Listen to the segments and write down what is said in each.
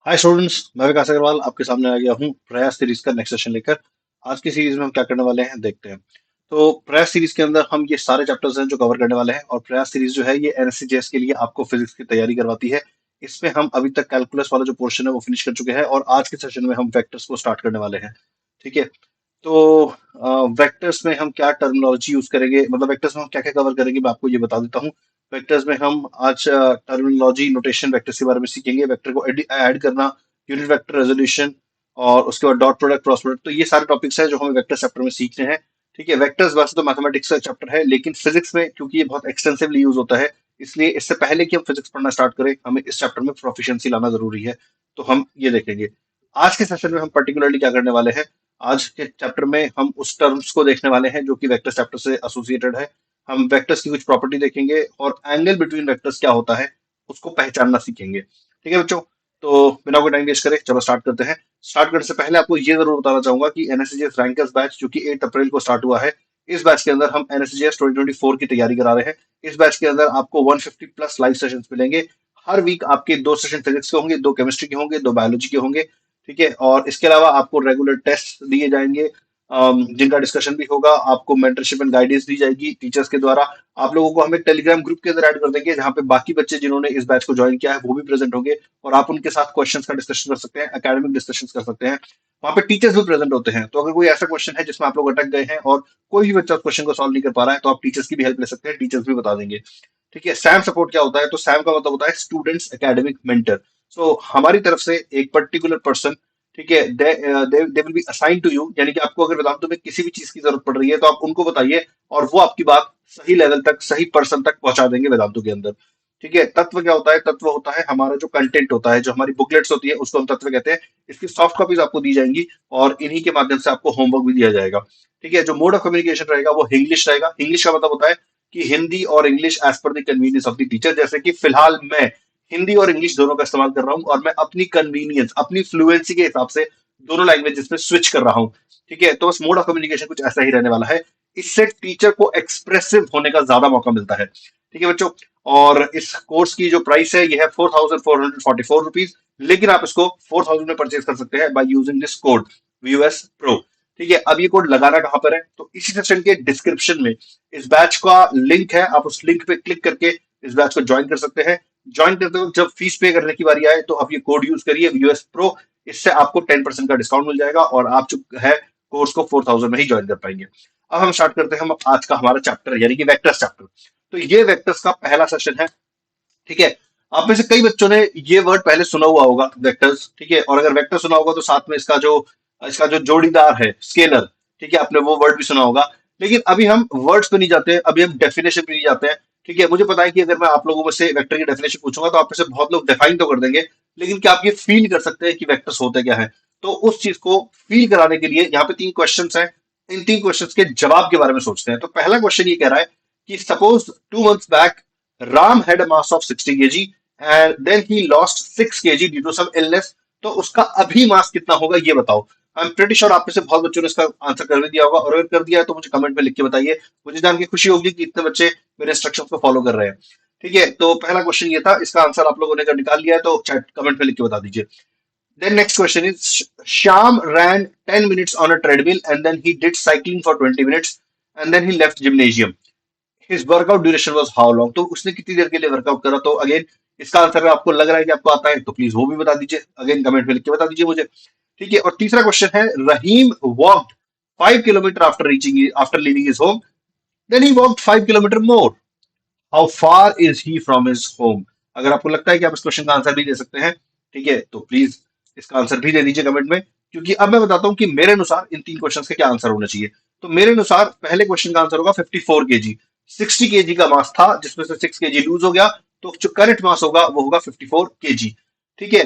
Hi students, मैं विकास अग्रवाल आपके सामने आ गया हूँ प्रयास सीरीज का नेक्स्ट सेशन लेकर। आज की सीरीज में हम क्या करने वाले हैं देखते हैं। तो प्रयास सीरीज के अंदर हम ये सारे चैप्टर्स हैं जो कवर करने वाले हैं, और प्रयास सीरीज जो है ये एनएससीजेएस के लिए आपको फिजिक्स की तैयारी करवाती है। इसमें हम अभी तक कैलकुलस वाला जो पोर्शन है वो फिनिश कर चुके हैं, और आज के सेशन में हम वेक्टर्स को स्टार्ट करने वाले हैं। ठीक है। तो वेक्टर्स में हम क्या टर्मिनोलॉजी यूज करेंगे, मतलब वेक्टर्स में हम क्या क्या कवर करेंगे, मैं आपको ये बता देता हूँ। वेक्टर्स में हम आज टर्मिनोलॉजी नोटेशन वेक्टर्स के बारे में सीखेंगे, वेक्टर को ऐड करना, यूनिट वेक्टर रेजोल्यूशन, और उसके बाद डॉट प्रोडक्ट क्रॉस प्रोडक्ट। तो ये सारे टॉपिक्स हैं जो हमें वेक्टर चैप्टर में सीखने हैं। ठीक है। वेक्टर्स वैसे तो मैथमेटिक्स का चैप्टर है, लेकिन फिजिक्स में क्योंकि ये बहुत एक्सटेंसिवली यूज होता है, इसलिए इससे पहले कि हम फिजिक्स पढ़ना स्टार्ट करें हमें इस चैप्टर में प्रोफिशिएंसी लाना जरूरी है। तो हम ये देखेंगे। आज के सेशन में हम पर्टिकुलरली क्या करने वाले हैं। आज के चैप्टर में हम उस टर्म्स को देखने वाले हैं जो कि वेक्टर चैप्टर से एसोसिएटेड है। हम वेक्टर्स की कुछ प्रॉपर्टी देखेंगे, और एंगल बिटवीन वेक्टर्स क्या होता है उसको पहचानना सीखेंगे। ठीक है बच्चों। तो बिना कोई टाइम वेस्ट करे चलो स्टार्ट करते हैं। स्टार्ट करने से पहले आपको ये जरूर बताना चाहूंगा कि एनएससीजेएस रैंकर्स बैच जो कि 8 अप्रैल को स्टार्ट हुआ है, इस बैच के अंदर हम एनएससीजेएस 2024 की तैयारी करा रहे हैं। इस बैच के अंदर आपको 150 प्लस लाइव सेशंस मिलेंगे। हर वीक आपके 2 सेशन फिजिक्स के होंगे, 2 केमिस्ट्री के होंगे, 2 बायोलॉजी के होंगे। ठीक है। और इसके अलावा आपको रेगुलर टेस्ट दिए जाएंगे, जिनका डिस्कशन भी होगा। आपको मेंटरशिप एंड गाइडेंस दी जाएगी टीचर्स के द्वारा। आप लोगों को हम एक टेलीग्राम ग्रुप के अंदर ऐड कर देंगे, जहां पे बाकी बच्चे जिन्होंने इस बैच को ज्वाइन किया है वो भी प्रेजेंट होंगे, और आप उनके साथ क्वेश्चंस का डिस्कशन कर सकते हैं, एकेडमिक डिस्कशंस कर सकते हैं। वहां पे टीचर्स भी प्रेजेंट होते हैं, तो अगर कोई ऐसा क्वेश्चन है जिसमें आप लोग अटक गए हैं और कोई भी बच्चा उस क्वेश्चन को सॉल्व नहीं कर पा रहा है, तो आप टीचर्स की भी हेल्प ले सकते हैं, टीचर्स भी बता देंगे। ठीक है। सैम सपोर्ट क्या होता है, तो सैम का मतलब होता है स्टूडेंट्स एकेडमिक मेंटर। सो हमारी तरफ से एक पर्टिकुलर पर्सन, ठीक है, they will be assign to you, यानी कि आपको अगर वेदांतों में किसी भी चीज की जरूरत पड़ रही है तो आप उनको बताइए, और वो आपकी बात सही लेवल तक, सही पर्सन तक पहुंचा देंगे वेदांतों के अंदर। ठीक है। तत्व क्या होता है, तत्व होता है हमारा जो कंटेंट होता है, जो हमारी बुकलेट्स होती है उसको हम तत्व कहते हैं। इसकी सॉफ्ट कॉपीज आपको दी जाएंगी, और इन्हीं के माध्यम से आपको होमवर्क भी दिया जाएगा। ठीक है। जो मोड ऑफ कम्युनिकेशन रहेगा वो इंग्लिश रहेगा। इंग्लिश का मतलब होता है कि हिंदी और English as per the convenience of the teacher. जैसे कि फिलहाल मैं हिंदी और इंग्लिश दोनों का इस्तेमाल कर रहा हूं, और मैं अपनी कन्वीनियंस, अपनी फ्लुएंसी के हिसाब से दोनों लैंग्वेजेस में स्विच कर रहा हूं। ठीक है। तो बस मोड ऑफ कम्युनिकेशन कुछ ऐसा ही रहने वाला है। इससे टीचर को एक्सप्रेसिव होने का ज्यादा मौका मिलता है। ठीक है बच्चों। और इस कोर्स की जो प्राइस है ये है 4444 रुपीज, लेकिन आप इसको 4000 में परचेज कर सकते हैं by using this code VUS Pro। ठीक है। अब ये कोड लगाना कहां पर है, तो इसी सेशन के डिस्क्रिप्शन में इस बैच का लिंक है। आप उस लिंक पे क्लिक करके इस बैच को ज्वाइन कर सकते हैं। ज्वाइन करते वक्त जब फीस पे करने की बारी आए तो आप ये कोड यूज करिए VUS Pro। इससे आपको 10% का डिस्काउंट मिल जाएगा, और आप जो है कोर्स को 4000 में ही ज्वाइन कर पाएंगे। अब हम स्टार्ट करते हैं हम आज का हमारा चैप्टर, यानी कि वेक्टर्स चैप्टर। तो ये वेक्टर्स का पहला सेशन है। ठीक है। आप में से कई बच्चों ने ये वर्ड पहले सुना हुआ होगा, वेक्टर्स। ठीक है। और अगर वेक्टर सुना होगा तो साथ में इसका जो जोड़ीदार है स्केलर, ठीक है, आपने वो वर्ड भी सुना होगा। लेकिन अभी हम वर्ड्स पे नहीं जाते हैं, अभी हम डेफिनेशन पे नहीं जाते हैं। ठीक है। मुझे पता है कि अगर मैं आप लोगों में से वेक्टर की डेफिनेशन पूछूंगा तो आप में से बहुत लोग डिफाइन तो कर देंगे, लेकिन क्या आप ये फील कर सकते हैं कि वेक्टर्स होते क्या है। तो उस चीज को फील कराने के लिए यहाँ पे 3 क्वेश्चन हैं। इन 3 क्वेश्चन के जवाब के बारे में सोचते हैं। तो पहला क्वेश्चन ये कह रहा है कि suppose 2 months back Ram had a mass of 60 kg and then he lost 6 kg due to some illness। तो उसका अभी मास कितना होगा ये बताओ। आई एम प्रीटी श्योर आप में से बहुत बच्चों ने इसका आंसर कर भी दिया होगा, और अगर कर दिया है तो मुझे कमेंट में लिख के बताइए। मुझे जान के खुशी होगी कि इतने बच्चे मेरे इंस्ट्रक्शंस को फॉलो कर रहे हैं। ठीक है। तो पहला क्वेश्चन ये था, इसका आंसर आप लोगों ने अगर निकाल लिया है तो चैट कमेंट में लिख के बता दीजिए। Then next question is Sham ran 10 minutes on a treadmill and then he did cycling for 20 minutes and then he left gymnasium. His workout duration was how long? तो उसने कितनी देर के लिए वर्कआउट करा। तो अगेन इसका आंसर आपको लग रहा है कि आपको आता है तो प्लीज वो भी बता दीजिए, अगेन कमेंट में लिख के बता दीजिए मुझे। ठीक है। और तीसरा क्वेश्चन है Rahim walked 5 kilometre after leaving his home, then he walked 5 kilometre more, how far is he from his home. अगर आपको लगता है कि आप इस क्वेश्चन का आंसर भी दे सकते हैं, ठीक है, तो प्लीज इसका आंसर भी दे दीजिए कमेंट में, क्योंकि अब मैं बताता हूं कि मेरे अनुसार इन 3 क्वेश्चन के क्या आंसर होना चाहिए। तो मेरे अनुसार पहले क्वेश्चन का आंसर होगा 54 kg। 60 kg का मास था जिसमें से 6 kg लूज हो गया, तो जो करंट मास होगा वो होगा 54 kg। ठीक है।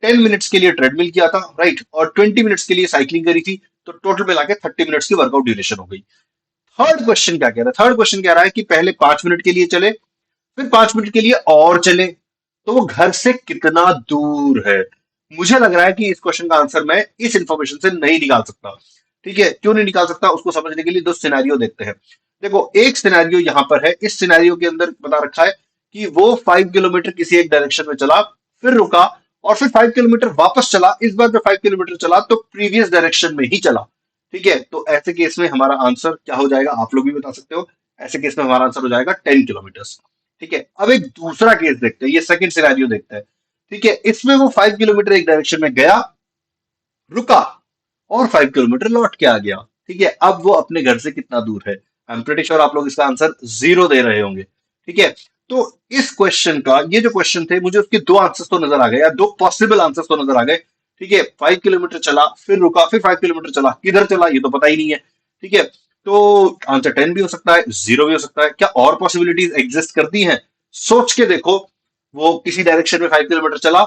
10 मिनट्स के लिए ट्रेडमिल किया था, राइट, और 20 मिनट्स के लिए साइकिलिंग करी थी, तो टोटल मिला के 30 मिनट्स की वर्कआउट ड्यूरेशन हो गई। थर्ड क्वेश्चन क्या कह रहा है, थर्ड क्वेश्चन कह रहा है कि पहले 5 मिनट के लिए चले, फिर 5 मिनट के लिए और चले, तो वो घर से कितना दूर है। मुझे लग रहा है कि इस क्वेश्चन का आंसर मैं इस इंफॉर्मेशन से नहीं निकाल सकता। ठीक है। क्यों नहीं निकाल सकता उसको समझने के लिए 2 सिनेरियो देखते हैं। देखो, एक सिनेरियो यहां पर है, इस सिनेरियो के अंदर बता रखा है कि वो 5 किलोमीटर किसी एक डायरेक्शन में चला, फिर रुका, और फिर 5 किलोमीटर वापस चला। इस बार जब 5 किलोमीटर चला तो प्रीवियस डायरेक्शन में ही चला। ठीक है, तो ऐसे केस में हमारा आंसर क्या हो जाएगा, आप लोग भी बता सकते हो। ऐसे केस में हमारा आंसर हो जाएगा 10 किलोमीटर। ठीक है, अब एक दूसरा केस देखते हैं, ये सेकंड सिनेरियो देखते हैं। ठीक है, इसमें वो 5 किलोमीटर एक डायरेक्शन में गया, रुका, और 5 किलोमीटर लौट के आ गया। ठीक है, अब वो अपने घर से कितना दूर है? आई एम प्रीटी श्योर आप लोग इसका आंसर 0 दे रहे होंगे। ठीक है, तो इस क्वेश्चन का, ये जो क्वेश्चन थे, मुझे उसके दो आंसर्स तो नजर आ गए, या दो पॉसिबल आंसर्स तो नजर आ गए। ठीक है, 5 किलोमीटर चला, फिर रुका, फिर 5 किलोमीटर चला, किधर चला ये तो पता ही नहीं है। ठीक है, तो आंसर 10 भी हो सकता है, 0 भी हो सकता है। क्या और पॉसिबिलिटीज एग्जिस्ट करती हैं? सोच के देखो। वो किसी डायरेक्शन में 5 किलोमीटर चला,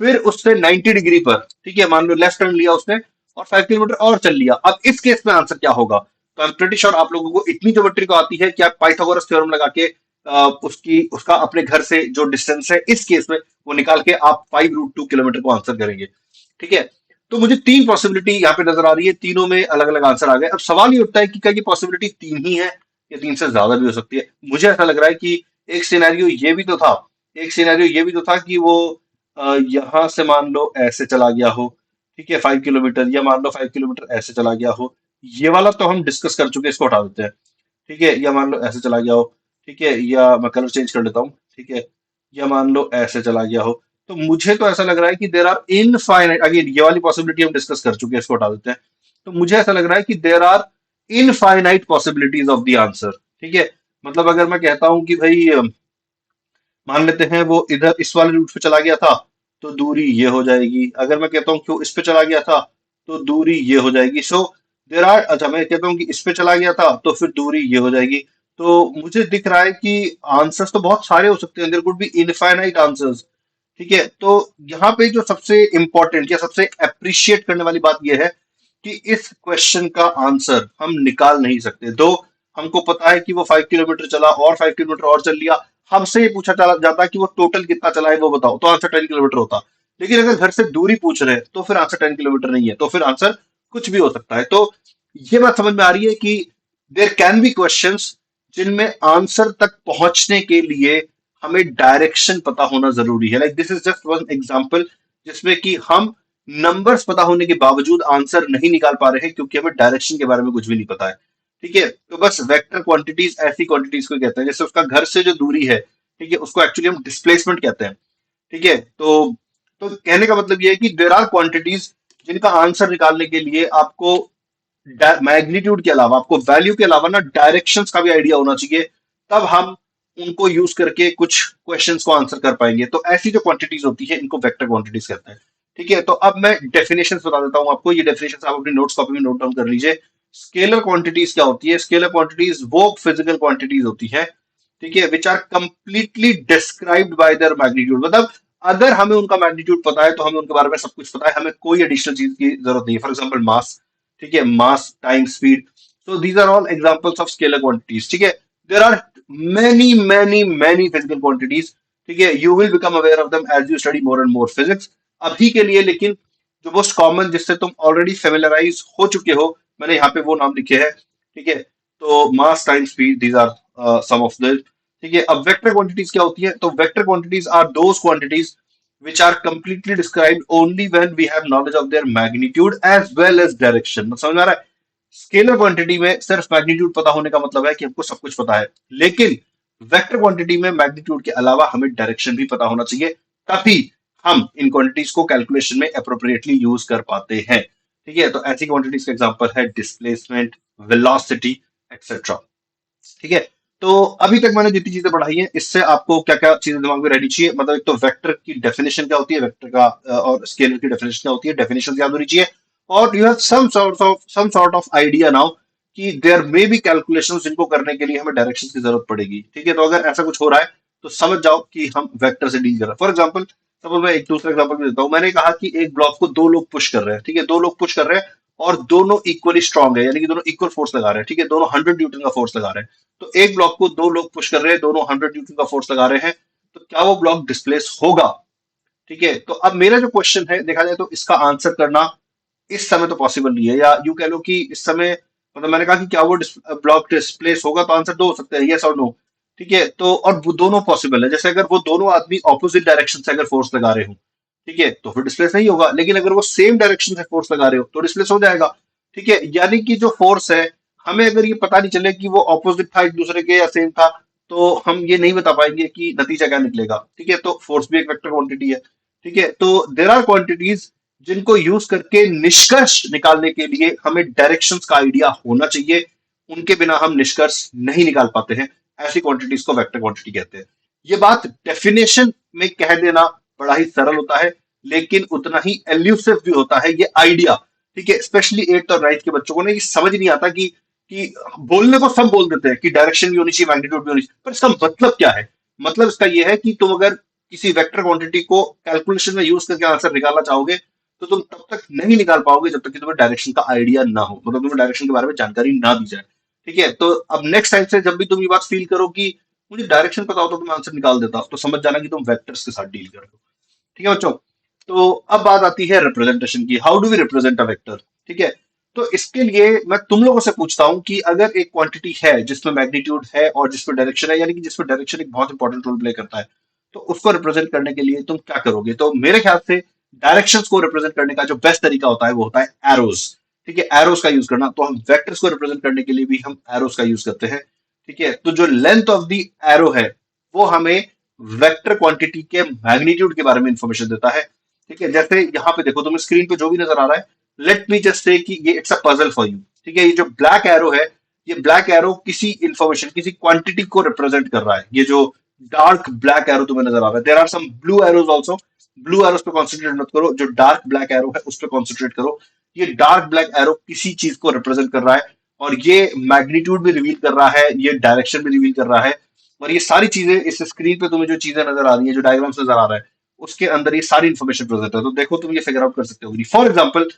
फिर उससे 90 डिग्री पर, ठीक है, मान लो लेफ्ट टर्न लिया उसने, और 5 किलोमीटर और चल लिया। अब इस केस में आंसर क्या होगा? तो आई एम प्रीटी श्योर आप लोगों को इतनी ज्योमेट्री तो आती है कि आप पाइथागोरस थ्योरम लगा के उसका अपने घर से जो डिस्टेंस है इस केस में वो निकाल के आप 5√2 किलोमीटर को आंसर करेंगे। ठीक है, तो मुझे तीन पॉसिबिलिटी यहाँ पे नजर आ रही है, तीनों में अलग अलग आंसर आ गए। अब सवाल ये उठता है कि क्या ये पॉसिबिलिटी तीन ही है या तीन से ज्यादा भी हो सकती है? मुझे ऐसा लग रहा है कि एक सिनेरियो ये भी तो था, एक सिनेरियो ये भी तो था कि वो यहां से मान लो ऐसे चला गया हो। ठीक है, 5 किलोमीटर, या मान लो 5 किलोमीटर ऐसे चला गया हो। ये वाला तो हम डिस्कस कर चुके हैं, इसको हटा देते हैं। ठीक है, या मान लो ऐसे चला गया हो। ठीक है, या मैं कलर चेंज कर लेता हूँ। ठीक है, या मान लो ऐसे चला गया हो। तो मुझे तो ऐसा लग रहा है कि देर आर इनफाइनाइट, अगेन ये वाली पॉसिबिलिटी हम डिस्कस कर चुके हैं, इसको हटा देते हैं। तो मुझे ऐसा लग रहा है कि there are infinite possibilities of the answer. ठीक है, मतलब अगर मैं कहता हूं कि भाई मान लेते हैं वो इधर इस वाले रूट पे चला गया था, तो दूरी ये हो जाएगी। अगर मैं कहता हूँ कि वो इस पे चला गया था, तो दूरी ये हो जाएगी। सो देर आर, अच्छा मैं कहता हूँ कि इस पे चला गया था, तो फिर दूरी ये हो जाएगी। तो मुझे दिख रहा है कि आंसर्स तो बहुत सारे हो सकते हैं, there could be infinite answers. ठीक है, तो यहाँ पे जो सबसे इंपॉर्टेंट या सबसे अप्रिशिएट करने वाली बात यह है कि इस क्वेश्चन का आंसर हम निकाल नहीं सकते। दो हमको पता है कि वो 5 किलोमीटर चला और 5 किलोमीटर और चल लिया, हमसे ये पूछा चला जाता कि वो टोटल कितना चला है वो बताओ, तो आंसर 10 किलोमीटर होता। लेकिन अगर घर से दूरी पूछ रहे हैं तो फिर आंसर 10 किलोमीटर नहीं है, तो फिर आंसर कुछ भी हो सकता है। तो ये बात समझ में आ रही है कि देर कैन बी क्वेश्चंस जिनमें आंसर तक पहुंचने के लिए हमें डायरेक्शन पता होना जरूरी है। Like this is just one example जिसमें कि हम नंबर्स पता होने के बावजूद आंसर नहीं निकाल पा रहे हैं क्योंकि हमें डायरेक्शन के बारे में कुछ भी नहीं पता है। ठीक है, तो बस वेक्टर क्वांटिटीज ऐसी क्वांटिटीज को कहते हैं, जैसे उसका घर से जो दूरी है, ठीक है, उसको एक्चुअली हम डिस्प्लेसमेंट कहते हैं। ठीक है, तो कहने का मतलब ये है कि देर आर क्वांटिटीज जिनका आंसर निकालने के लिए आपको मैग्नीट्यूड के अलावा, आपको वैल्यू के अलावा ना डायरेक्शंस का भी आइडिया होना चाहिए। तब हम उनको यूज करके कुछ क्वेश्चंस को आंसर कर पाएंगे। तो ऐसी जो क्वांटिटीज होती है इनको वेक्टर क्वांटिटीज कहते हैं। ठीक है, तो अब मैं डेफिनेशंस बता देता हूं आपको। ये डेफिनेशंस आप अपनी नोट्स कॉपी में नोट डाउन कर लीजिए। स्केलर क्वांटिटीज क्या होती है? स्केलर क्वांटिटीज वो फिजिकल क्वांटिटीज होती है, ठीक है, which are completely described by their magnitude. मतलब अगर हमें उनका मैग्नीट्यूड पता है तो हमें उनके बारे में सब कुछ पता है, हमें कोई एडिशनल चीज की जरूरत नहीं है। फॉर एग्जाम्पल मास, ठीक है, mass time speed. So these are all examples of scalar quantities. ठीक है, there are many many many physical quantities. ठीक है, you will become aware of them as you study more and more physics. अभी के लिए लेकिन जो most common, जिससे तुम ऑलरेडी फेमिलराइज हो चुके हो, मैंने यहाँ पे वो नाम लिखे हैं। ठीक है, तो mass time speed, these are some of the. ठीक है, अब वेक्टर क्वांटिटीज क्या होती है? तो vector quantities are those quantities which are completely described only when we have knowledge of their magnitude as well as direction। समझ में आ रहा है? स्केलर क्वांटिटी में सिर्फ मैग्नीट्यूड पता होने का मतलब है कि हमको सब कुछ पता है, लेकिन वेक्टर क्वांटिटी में मैग्नीट्यूड के अलावा हमें डायरेक्शन भी पता होना चाहिए, तभी हम इन क्वांटिटीज को कैलकुलेशन में अप्रोप्रिएटली यूज कर पाते हैं। ठीक है, तो ऐसी क्वांटिटीज का एग्जांपल है डिस्प्लेसमेंट, वेलोसिटी, एक्सेट्रा। ठीक है, तो अभी तक मैंने जितनी चीजें पढ़ाई हैं इससे आपको क्या क्या चीजें दिमाग में रहनी चाहिए? मतलब एक तो वेक्टर की डेफिनेशन क्या होती है, वेक्टर का और स्केलर की डेफिनेशन क्या होती है, डेफिनेशन याद होनी चाहिए। और you have some sort of idea now कि देयर मे बी कैलकुलेशंस जिनको करने के लिए हमें डायरेक्शन की जरूरत पड़ेगी। ठीक है, तो अगर ऐसा कुछ हो रहा है तो समझ जाओ कि हम वेक्टर से डील कर रहे हैं। फॉर एग्जाम्पल, सपोज मैं एक दूसरा एग्जाम्पल भी देता हूँ। मैंने कहा कि एक ब्लॉक को दो लोग पुश कर रहे हैं। ठीक है, दो लोग पुश कर रहे हैं और दोनों इक्वली स्ट्रांग है, यानी कि दोनों इक्वल फोर्स लगा रहे हैं। ठीक है, दोनों 100 न्यूटन का फोर्स लगा रहे हैं। तो एक ब्लॉक को दो लोग पुश कर रहे हैं, दोनों 100 न्यूटन का फोर्स लगा रहे हैं, तो क्या वो ब्लॉक डिस्प्लेस होगा? ठीक है, तो अब मेरा जो क्वेश्चन है देखा जाए तो इसका आंसर करना इस समय तो पॉसिबल नहीं है, या यूं कह लो कि इस समय, मतलब मैंने कहा कि क्या वो ब्लॉक डिस्प्लेस होगा, तो आंसर दो हो सकते हैं, यस और नो। ठीक है, तो और वो दोनों पॉसिबल है, जैसे अगर वो दोनों आदमी ऑपोजिट डायरेक्शन से अगर फोर्स लगा रहे हो। ठीक है, तो फिर डिस्प्लेस नहीं होगा। लेकिन अगर वो सेम डायरेक्शन से फोर्स लगा रहे हो तो डिस्प्लेस हो जाएगा। ठीक है, यानी कि जो फोर्स है, हमें अगर ये पता नहीं चले कि वो ऑपोजिट था एक दूसरे के या सेम था, तो हम ये नहीं बता पाएंगे कि नतीजा क्या निकलेगा। ठीक है, तो फोर्स भी एक वेक्टर क्वांटिटी है। ठीक है, तो देर आर क्वांटिटीज जिनको यूज करके निष्कर्ष निकालने के लिए हमें डायरेक्शंस का आइडिया होना चाहिए, उनके बिना हम निष्कर्ष नहीं निकाल पाते हैं। ऐसी क्वांटिटीज को वेक्टर क्वांटिटी कहते हैं। ये बात डेफिनेशन में कह देना बड़ा ही सरल होता है, लेकिन उतना ही एल्यूसिव भी होता है ये आइडिया। ठीक है, स्पेशली 8th और 9th के बच्चों को ना ये समझ नहीं आता कि बोलने को सब बोल देते हैं कि डायरेक्शन भी होनी चाहिए, मैग्नीट्यूड भी होनी चाहिए, पर इसका मतलब क्या है? मतलब इसका ये है कि तुम अगर किसी वेक्टर क्वांटिटी को कैलकुलेशन में यूज करके आंसर निकालना चाहोगे, तो तुम तब तक नहीं निकाल पाओगे जब तक कि तुम्हें डायरेक्शन का आइडिया ना हो, मतलब तुम्हें डायरेक्शन के बारे में जानकारी ना दी जाए। ठीक है, तो अब नेक्स्ट टाइम से जब भी तुम ये बात फील करो कि मुझे डायरेक्शन पता हो तो तुम आंसर निकाल देता, तो समझ जाना कि तुम वेक्टर्स के साथ डील कर रहे हो। ठीक है बच्चों, तो अब बात आती है रिप्रेजेंटेशन की। How do we represent a vector? ठीक है, तो इसके लिए मैं तुम लोगों से पूछता हूं कि अगर एक क्वांटिटी है जिसमें मैग्नीट्यूड है और जिसमें डायरेक्शन है, यानी कि जिसमें डायरेक्शन एक बहुत इंपॉर्टेंट रोल प्ले करता है, तो उसको रिप्रेजेंट करने के लिए तुम क्या करोगे? तो मेरे ख्याल से डायरेक्शंस को रिप्रेजेंट करने का जो बेस्ट तरीका होता है वो होता है एरोज। ठीक है, एरोज का यूज करना। तो हम वेक्टर्स को रिप्रेजेंट करने के लिए भी हम एरोज का यूज करते हैं। ठीक है, तो जो लेंथ ऑफ द एरो है वो हमें वेक्टर क्वांटिटी के मैग्नीट्यूड के बारे में इंफॉर्मेशन देता है। ठीक है, जैसे यहाँ पे देखो तुम्हें स्क्रीन पे जो भी नजर आ रहा है, लेट मी जस्ट से कि ये it's a puzzle for you. ठीक है, ये जो ब्लैक एरो है, ये ब्लैक एरो किसी इंफॉर्मेशन, किसी क्वांटिटी को रिप्रेजेंट कर रहा है। ये जो डार्क ब्लैक एरो तुम्हें नजर आ रहा है, there are some blue arrows also. Blue arrows पे कॉन्सेंट्रेट मत करो, जो डार्क ब्लैक एरो है उस पर कॉन्सेंट्रेट करो। ये डार्क ब्लैक एरो किसी चीज को रिप्रेजेंट कर रहा है, और ये मैग्नीट्यूड भी रिवील कर रहा है, ये डायरेक्शन भी रिवील कर रहा है। और ये सारी चीजें इस स्क्रीन पे तुम्हें जो चीजें नजर आ रही है, जो डायग्राम्स नजर आ रहा है, उसके अंदर ये सारी इंफॉर्मेशन प्रेजेंट है। तो देखो तुम ये फिगर आउट कर सकते हो। फॉर एग्जाम्पल,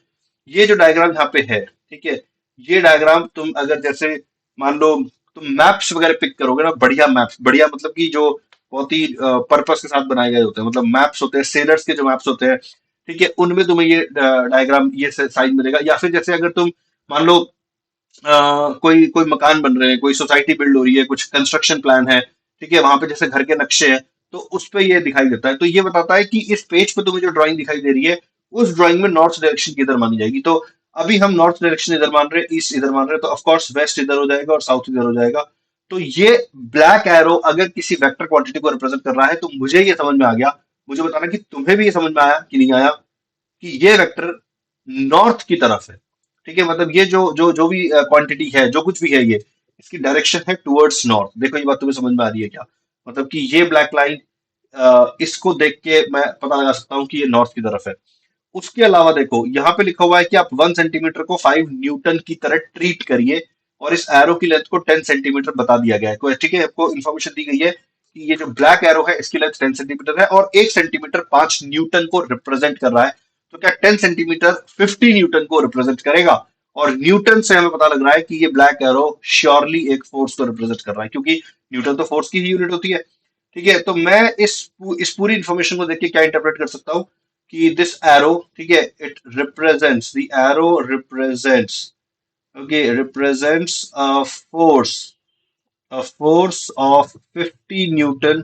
ये जो डायग्राम यहाँ पे है, ठीक है, ये डायग्राम तुम अगर जैसे मान लो तुम मैप्स वगैरह पिक करोगे ना, बढ़िया मैप्स, बढ़िया मतलब कि जो बहुत ही पर्पस के साथ बनाए गए होते हैं, मतलब मैप्स होते हैं, सेलर्स के जो मैप्स होते हैं, ठीक है, उनमें तुम्हें ये डायग्राम, ये साइज मिलेगा। या फिर जैसे अगर तुम मान लो कोई कोई मकान बन रहे हैं, कोई सोसाइटी बिल्ड हो रही है, कुछ कंस्ट्रक्शन प्लान है, ठीक है, वहां पे जैसे घर के नक्शे हैं, तो उस पे ये दिखाई देता है। तो ये बताता है कि इस पेज पे तुम्हें जो ड्राइंग दिखाई दे रही है, उस ड्राइंग में नॉर्थ डायरेक्शन किधर मानी जाएगी। तो अभी हम नॉर्थ डायरेक्शन इधर मान रहे हैं, ईस्ट इधर मान रहे हैं, तो ऑफकोर्स वेस्ट इधर हो जाएगा और साउथ इधर हो जाएगा। तो ये ब्लैक एरो अगर किसी वेक्टर क्वांटिटी को रिप्रेजेंट कर रहा है, तो मुझे ये समझ में आ गया। मुझे बताना कि तुम्हें भी ये समझ में आया कि नहीं आया, कि ये वेक्टर नॉर्थ की तरफ है। ठीक है, मतलब ये जो जो जो भी क्वांटिटी है, जो कुछ भी है, ये इसकी डायरेक्शन है टुवर्ड्स नॉर्थ। देखो ये बात तुम्हें समझ में आ रही है क्या? मतलब कि ये ब्लैक लाइन, इसको देख के मैं पता लगा सकता हूँ कि ये नॉर्थ की तरफ है। उसके अलावा देखो यहाँ पे लिखा हुआ है कि आप 1 सेंटीमीटर को 5 न्यूटन की तरह ट्रीट करिए, और इस एरो की लेंथ को 10 सेंटीमीटर बता दिया गया है। ठीक है, आपको इन्फॉर्मेशन दी गई है कि ये जो ब्लैक एरो है इसकी लेंथ 10 सेंटीमीटर है, और 1 सेंटीमीटर 5 न्यूटन को रिप्रेजेंट कर रहा है। तो क्या 10 सेंटीमीटर 50 न्यूटन को रिप्रेजेंट करेगा? और न्यूटन से हमें पता लग रहा है कि ये ब्लैक एरो श्योरली एक फोर्स को रिप्रेजेंट कर रहा है, क्योंकि न्यूटन तो फोर्स की ही यूनिट होती है। ठीक है, तो मैं इस पूरी इंफॉर्मेशन को देख के क्या इंटरप्रेट कर सकता हूँ कि दिस एरो, ठीक है, it represents, the arrow represents, okay, represents a force of 50 Newton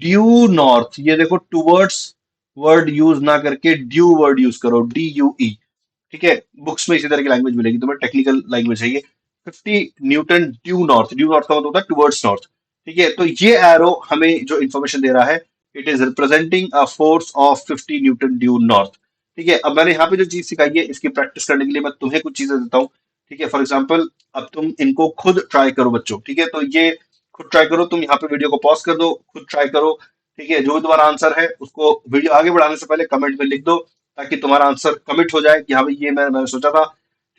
due north. ये देखो, टूवर्ड्स वर्ड यूज ना करके ड्यू वर्ड यूज करो, DUE। ठीक है, बुक्स में इसी तरह की लैंग्वेज मिलेगी तुम्हें, टेक्निकल लैंग्वेज है ये। 50 Newton due north, due north का मतलब होता है टुवर्ड्स नॉर्थ। ठीक है, तो ये एरो हमें जो इंफॉर्मेशन दे रहा है, it is representing a force of 50 Newton due north. ठीक है, अब मैंने यहाँ पे जो चीज सिखाई है, इसकी प्रैक्टिस करने के लिए मैं तुम्हें कुछ चीजें देता हूँ। ठीक है, फॉर एग्जाम्पल, अब तुम इनको खुद ट्राई करो बच्चों। ठीक है, तो ये खुद ट्राई करो, तुम यहाँ पे वीडियो को पॉज कर दो, खुद ट्राई करो। ठीक है, जो भी तुम्हारा आंसर है उसको वीडियो आगे बढ़ाने से पहले कमेंट में लिख दो, ताकि तुम्हारा आंसर कमिट हो जाए कि हाँ भाई ये मैंने सोचा था।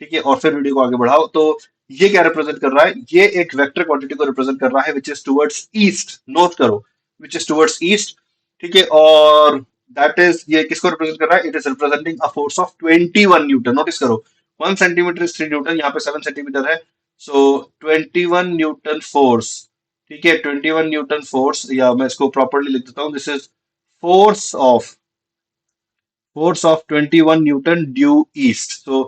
ठीक है, और फिर वीडियो को आगे बढ़ाओ। तो ये क्या रिप्रेजेंट कर रहा है? ये एक वेक्टर क्वांटिटी को रिप्रेजेंट कर रहा है, विच इज टुवर्ड्स ईस्ट। नोट करो, विच इज टुवर्ड्स ईस्ट। ठीक है, और दैट इज, ये किसको रिप्रेजेंट कर रहा है? It is representing a force of 21 Newton. Notice करो, 1 सेंटीमीटर इज 3 न्यूटन, यहाँ पे 7 सेंटीमीटर है। सो 21 न्यूटन फोर्स। ठीक है, 21 न्यूटन फोर्स, या मैं इसको प्रॉपरली लिख देता हूँ, this is force of force of 21 Newton due east. So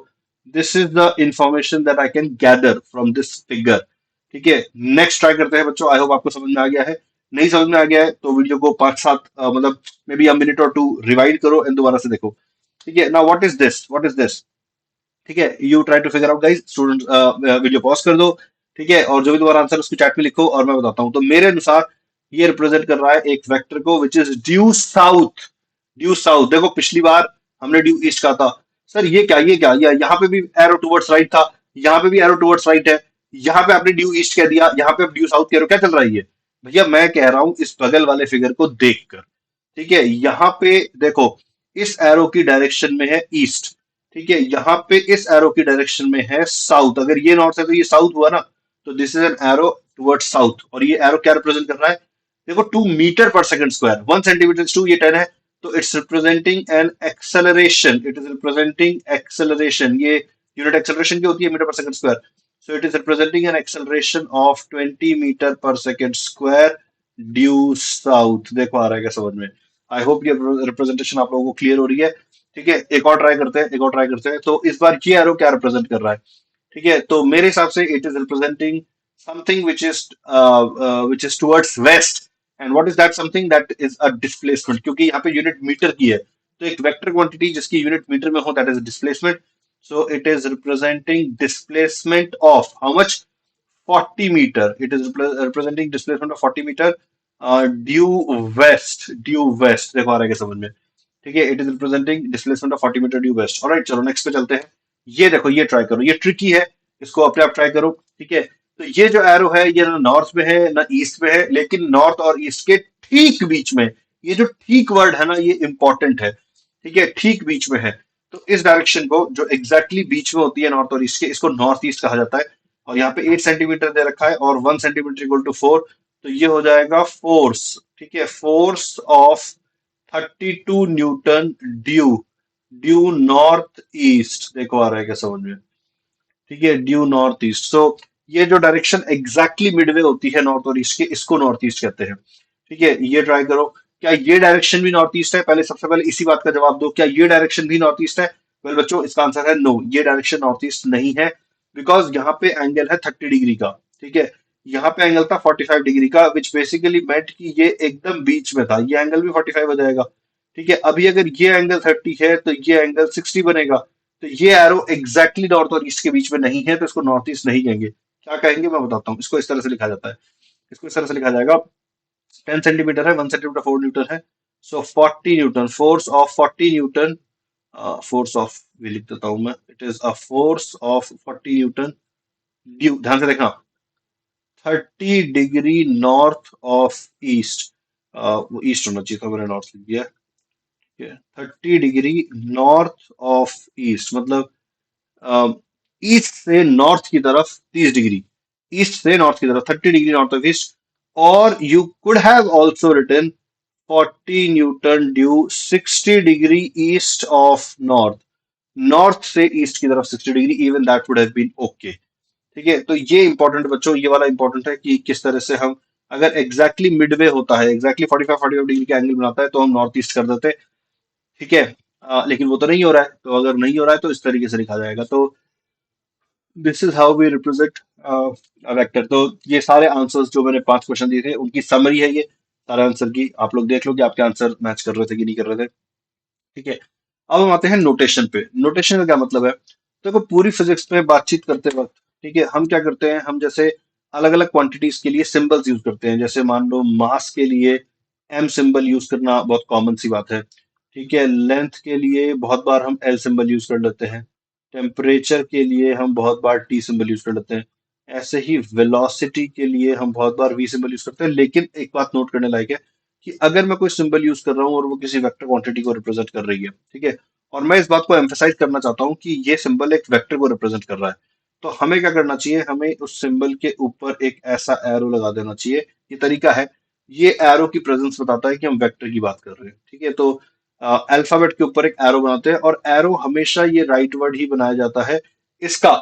this is the information that I can gather from this figure. ठीक है, नेक्स्ट ट्राई करते हैं बच्चों। आई होप आपको समझ में आ गया है। नहीं समझ में आ गया है तो वीडियो को 5-7 मतलब मे बी अ मिनट और टू रिवाइड करो एंड दोबारा से देखो। ठीक है, नाउ व्हाट इज दिस। ठीक है, you try to figure out guys, student video pause कर दो। ठीक है, और जो भी तुम्हारा आंसर उसको चैट में लिखो और मैं बताता हूँ। तो मेरे अनुसार ये रिप्रेजेंट कर रहा है एक वेक्टर को which is due south. Due south, देखो पिछली बार हमने ड्यू ईस्ट कहा था। सर ये क्या यहाँ पे भी एरो टुवर्ड्स राइट था, यहाँ पे भी एरो टुवर्ड्स राइट है, यहाँ पे आपने ड्यू ईस्ट कह दिया, यहाँ पे आप ड्यू साउथ कह रहे हो, क्या चल रहा है ये। भैया मैं कह रहा हूँ इस बगल वाले फिगर को देखकर। ठीक है, यहाँ पे देखो इस एरो की डायरेक्शन में है ईस्ट। ठीक है, यहाँ पे इस एरो की डायरेक्शन में है साउथ। अगर ये नॉर्थ है तो ये साउथ हुआ ना। तो this is an arrow towards south, और ये एरो क्या रिप्रेजेंट कर रहा है। देखो 2 metre per second square, 1 centimetre 2, ये 10 है। तो it's representing an acceleration, it is representing acceleration. ये यूनिट एक्सेलरेशन की होती है metre per second square. So it is representing an acceleration of 20 metre per second square due south. देखो आ रहा है क्या समझ में। आई होप ये रिप्रेजेंटेशन आप लोगों को क्लियर हो रही है। ठीक है, एक और ट्राई करते हैं, एक और ट्राई करते हैं। तो इस बार ये एरो क्या रिप्रेजेंट कर रहा है। ठीक है, तो मेरे हिसाब से it is representing something which is towards west. And what is that something, that is a displacement, क्योंकि यहाँ पे यूनिट मीटर की है। तो एक वेक्टर क्वांटिटी जिसकी यूनिट मीटर में हो, that is displacement. So it is representing displacement of how much, 40 metre. It is representing displacement of 40 metre due west. Due west, देखो आ रहा है क्या समझ में। ठीक है, it is representing displacement of 40 metre due west. Alright, चलो नेक्स्ट पे चलते हैं। ये देखो, ये ट्राई करो, ये ट्रिकी है, इसको अपने आप ट्राई करो। ठीक है, तो ये जो एरो है ये ना नॉर्थ में है ना ईस्ट में है, लेकिन नॉर्थ और ईस्ट के ठीक बीच में। ये जो ठीक वर्ड है ना, ये इंपॉर्टेंट है। ठीक है, ठीक बीच में है। तो इस डायरेक्शन को जो एग्जैक्टली बीच में होती है नॉर्थ और ईस्ट के, इसको नॉर्थ ईस्ट कहा जाता है। और यहाँ पे 8 सेंटीमीटर दे रखा है और 1 सेंटीमीटर इक्वल टू 4। तो ये हो जाएगा फोर्स। ठीक है, force of 32 Newton due, due north east. देखो आ रहा है क्या समझ में। ठीक है, ड्यू नॉर्थ ईस्ट। सो ये जो डायरेक्शन एग्जैक्टली मिडवे होती है नॉर्थ और ईस्ट के, इसको नॉर्थ ईस्ट कहते हैं। ठीक है, ये ट्राई करो। क्या ये डायरेक्शन भी नॉर्थ ईस्ट है, पहले सबसे पहले इसी बात का जवाब दो, क्या ये डायरेक्शन भी नॉर्थ ईस्ट है। वेल बच्चों, इसका आंसर है नो, ये डायरेक्शन नॉर्थ ईस्ट नहीं है। बिकॉज यहाँ पे एंगल है 30 डिग्री का। ठीक है, यहाँ पे एंगल था 45 डिग्री का, विच बेसिकली मेंट कि ये एकदम बीच में था, ये एंगल भी 45 हो जाएगा। ठीक है, अभी अगर ये एंगल 30 है तो ये एंगल 60 बनेगा। तो ये एरो एग्जैक्टली नॉर्थ और ईस्ट के बीच में नहीं है, तो इसको नॉर्थ ईस्ट नहीं कहेंगे। क्या कहेंगे मैं बताता हूँ। इसको इस तरह से लिखा जाता है, इसको इस तरह से लिखा जाएगा। 10 सेंटीमीटर है, 1 सेंटीमीटर 4 न्यूटन है। सो 40 Newton, force of 40 Newton, force of भी लिख देता हूं मैं, it is a force of 40 newton due, ध्यान से देखना, 30 डिग्री नॉर्थ ऑफ ईस्ट। वो ईस्ट होना चाहिए था, मैंने नॉर्थ लिख दिया। ठीक है, 30 डिग्री नॉर्थ ऑफ ईस्ट, मतलब ईस्ट से नॉर्थ की तरफ 30 डिग्री, ईस्ट से नॉर्थ की तरफ 30 डिग्री नॉर्थ ऑफ ईस्ट। और you could have also written 40 newton due 60 degree east of north, north से ईस्ट की तरफ 60 degree, even that would have been okay. ठीक है, तो ये इंपॉर्टेंट बच्चों, ये वाला इंपॉर्टेंट है कि किस तरह से हम, अगर एग्जैक्टली मिडवे होता है, एग्जैक्टली 45 डिग्री का एंगल बनाता है, तो हम नॉर्थ ईस्ट कर देते। ठीक है, लेकिन वो तो नहीं हो रहा है। तो अगर नहीं हो रहा है तो इस तरीके से लिखा जाएगा। तो this is how we represent vector. तो ये सारे आंसर्स जो मैंने 5 क्वेश्चन दिए थे उनकी समरी है ये, सारे आंसर की। आप लोग देख लो कि आपके आंसर मैच कर रहे थे कि नहीं कर रहे थे। ठीक है, अब हम आते हैं नोटेशन पे। नोटेशन का क्या मतलब है। तो देखो पूरी फिजिक्स में बातचीत करते वक्त, ठीक है, हम क्या करते हैं, हम जैसे अलग अलग क्वांटिटीज के लिए सिंबल्स यूज करते हैं। जैसे मान लो मास के लिए एम सिंबल यूज करना बहुत कॉमन सी बात है। ठीक है, लेंथ के लिए बहुत बार हम एल सिंबल यूज कर लेते हैं। टेम्परेचर के लिए हम बहुत बार टी सिंबल यूज कर लेते हैं। ऐसे ही वेलोसिटी के लिए हम बहुत बार वी सिंबल यूज करते हैं। लेकिन एक बात नोट करने लायक है कि अगर मैं कोई सिंबल यूज कर रहा हूँ और वो किसी वेक्टर क्वांटिटी को रिप्रेजेंट कर रही है, ठीक है, और मैं इस बात को एम्फेसाइज करना चाहता हूँ कि ये सिंबल एक वेक्टर को रिप्रेजेंट कर रहा है, तो हमें क्या करना चाहिए, हमें उस सिंबल के ऊपर एक ऐसा एरो लगा देना चाहिए। ये तरीका है, ये एरो की प्रेजेंस बताता है कि हम वेक्टर की बात कर रहे हैं। ठीक है, तो अल्फाबेट के ऊपर एक एरो बनाते हैं, और एरो हमेशा ये राइट वर्ड ही बनाया जाता है। इसका